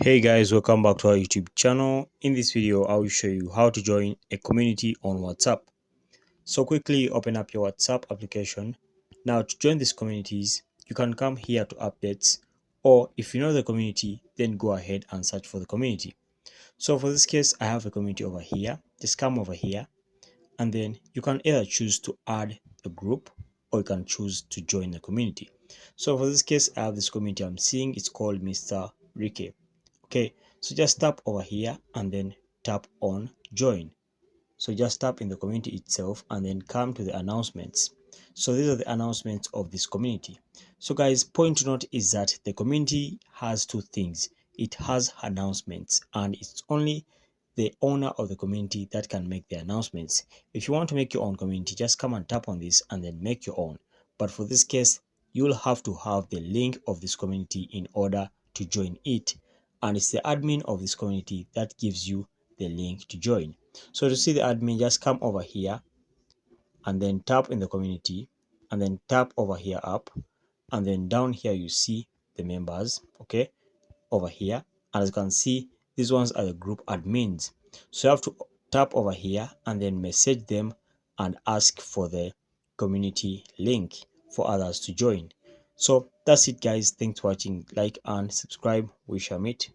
Hey guys, welcome back to our YouTube channel. In this video, I will show you how to join a community on WhatsApp. So quickly open up your WhatsApp application. Now to join these communities, you can come here to updates, or if you know the community, then go ahead and search for the community. So for this case, I have a community over here. Just come over here and then you can either choose to add a group or you can choose to join the community. So for this case, I have this community I'm seeing. It's called Mr. Ricky. Okay, so just tap over here and then tap on join. So just tap in the community itself and then come to the announcements. So these are the announcements of this community. So guys, point to note is that the community has two things. It has announcements and it's only the owner of the community that can make the announcements. If you want to make your own community, just come and tap on this and then make your own. But for this case, you'll have to have the link of this community in order to join it. And it's the admin of this community that gives you the link to join. So to see the admin, just come over here and then tap in the community and then tap over here up, and then down here you see the members, okay, over here. And as you can see, these ones are the group admins. So you have to tap over here and then message them and ask for the community link for others to join. So that's it guys. Thanks for watching. Like and subscribe. We shall meet